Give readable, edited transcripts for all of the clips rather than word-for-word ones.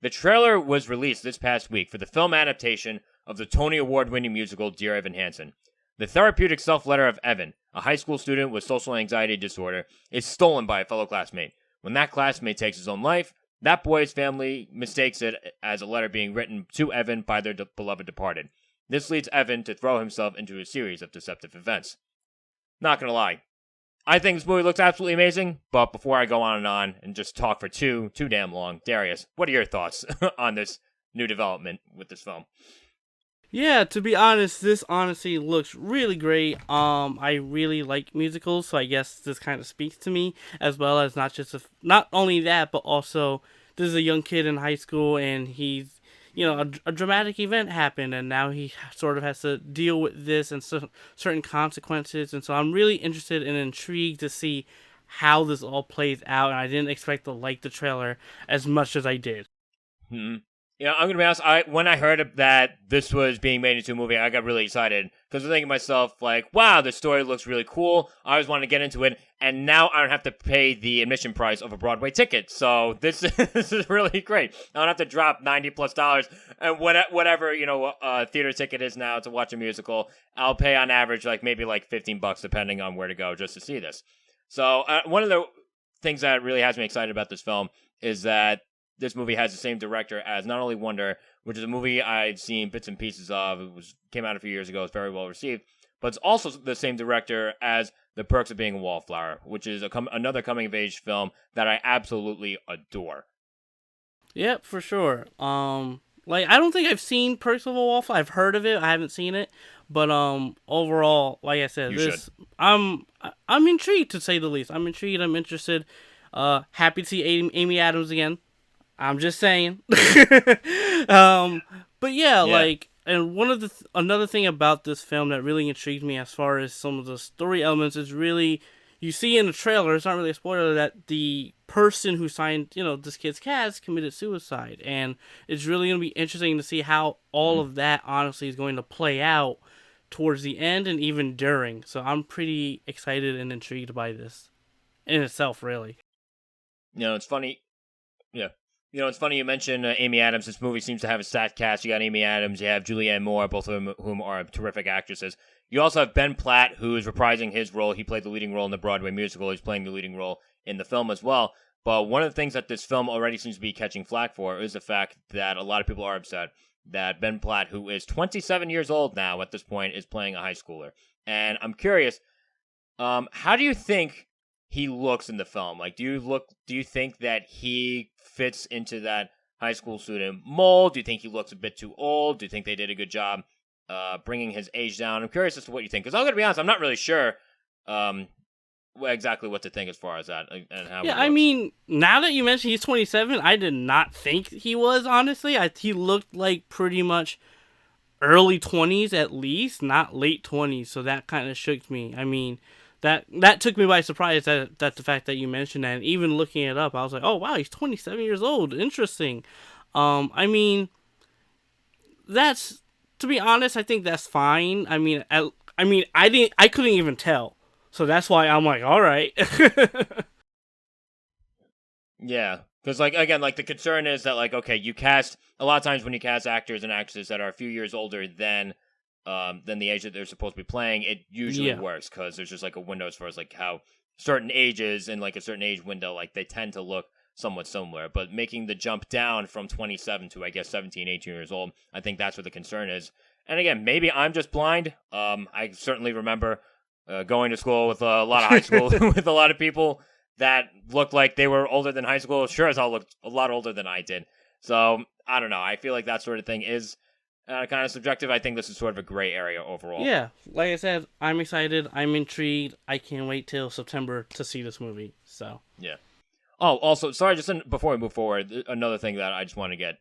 The trailer was released this past week for the film adaptation of the Tony Award-winning musical Dear Evan Hansen. The therapeutic self-letter of Evan, a high school student with social anxiety disorder, is stolen by a fellow classmate. When that classmate takes his own life, that boy's family mistakes it as a letter being written to Evan by their beloved departed. This leads Evan to throw himself into a series of deceptive events. Not gonna lie, I think this movie looks absolutely amazing, but before I go on and just talk for too damn long, Darius, what are your thoughts on this new development with this film? Yeah, to be honest, this honestly looks really great. I really like musicals, so I guess this kind of speaks to me, as well as not only that, but also this is a young kid in high school, and he's, a dramatic event happened, and now he sort of has to deal with this and certain consequences, and so I'm really interested and intrigued to see how this all plays out, and I didn't expect to like the trailer as much as I did. Hmm. Yeah, I'm gonna be honest. When I heard that this was being made into a movie, I got really excited because I'm thinking to myself, like, "Wow, the story looks really cool." I always wanted to get into it, and now I don't have to pay the admission price of a Broadway ticket. So this this is really great. I don't have to drop $90+ and whatever theater ticket is now to watch a musical. I'll pay on average maybe $15 depending on where to go just to see this. So one of the things that really has me excited about this film is that this movie has the same director as not only Wonder, which is a movie I'd seen bits and pieces of. It came out a few years ago. It's very well received. But it's also the same director as The Perks of Being a Wallflower, which is another coming-of-age film that I absolutely adore. Yep, for sure. I don't think I've seen Perks of a Wallflower. I've heard of it. I haven't seen it. But overall, like I said, I'm intrigued, to say the least. I'm intrigued. I'm interested. Happy to see Amy Adams again. I'm just saying. But yeah, and another thing about this film that really intrigued me as far as some of the story elements is really, you see in the trailer, it's not really a spoiler, that the person who signed, this kid's cast committed suicide. And it's really going to be interesting to see how all of that honestly is going to play out towards the end and even during. So I'm pretty excited and intrigued by this in itself, really. It's funny. Yeah. It's funny you mentioned Amy Adams. This movie seems to have a stacked cast. You got Amy Adams, you have Julianne Moore, both of whom are terrific actresses. You also have Ben Platt, who is reprising his role. He played the leading role in the Broadway musical. He's playing the leading role in the film as well. But one of the things that this film already seems to be catching flack for is the fact that a lot of people are upset that Ben Platt, who is 27 years old now at this point, is playing a high schooler. And I'm curious, how do you think he looks in the film? Do you think that he fits into that high school student mold? Do you think he looks a bit too old? Do you think they did a good job bringing his age down? I'm curious as to what you think, because I'm going to be honest, I'm not really sure exactly what to think as far as that and how. Yeah, I mean, now that you mentioned he's 27, I did not think he was, honestly. He looked like pretty much early 20s at least, not late 20s, so that kind of shook me. I mean, that took me by surprise, that the fact that you mentioned that. And even looking it up, I was like, oh wow, he's 27 years old. Interesting. I mean, to be honest, I think that's fine. I mean, I couldn't even tell, so that's why I'm like, all right. Yeah, because again, the concern is that okay, you cast a lot of times when you cast actors and actresses that are a few years older than the age that they're supposed to be playing, it usually works because there's just a window as far as how certain ages and a certain age window, they tend to look somewhat similar. But making the jump down from 27 to I guess 17, 18 years old, I think that's what the concern is. And again, maybe I'm just blind. I certainly remember going to school with a lot of high school with a lot of people that looked like they were older than high school. Sure as hell looked a lot older than I did. So I don't know. I feel like that sort of thing is kind of subjective. I think this is sort of a gray area overall. Yeah, like I said, I'm excited. I'm intrigued. I can't wait till September to see this movie. So yeah. Oh, also, sorry, just before we move forward, another thing that I just want to get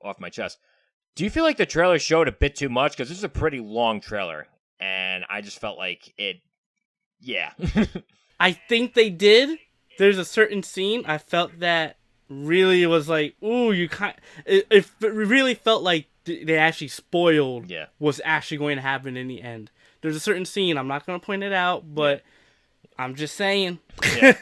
off my chest. Do you feel like the trailer showed a bit too much? Because this is a pretty long trailer, and I just felt like it. Yeah. I think they did. There's a certain scene I felt that really was like, ooh, it really felt like they actually spoiled what's actually going to happen in the end. There's a certain scene, I'm not going to point it out, but I'm just saying. Yeah.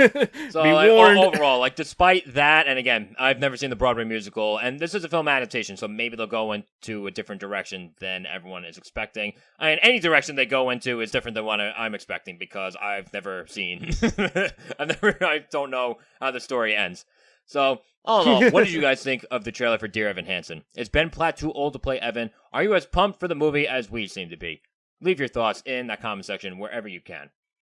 So Be like, warned. overall, like despite that, and again, I've never seen the Broadway musical, and this is a film adaptation, so maybe they'll go into a different direction than everyone is expecting. I mean, any direction they go into is different than what I'm expecting because I've never seen. I don't know how the story ends. So, all in all, what did you guys think of the trailer for Dear Evan Hansen? Is Ben Platt too old to play Evan? Are you as pumped for the movie as we seem to be? Leave your thoughts in that comment section wherever you can.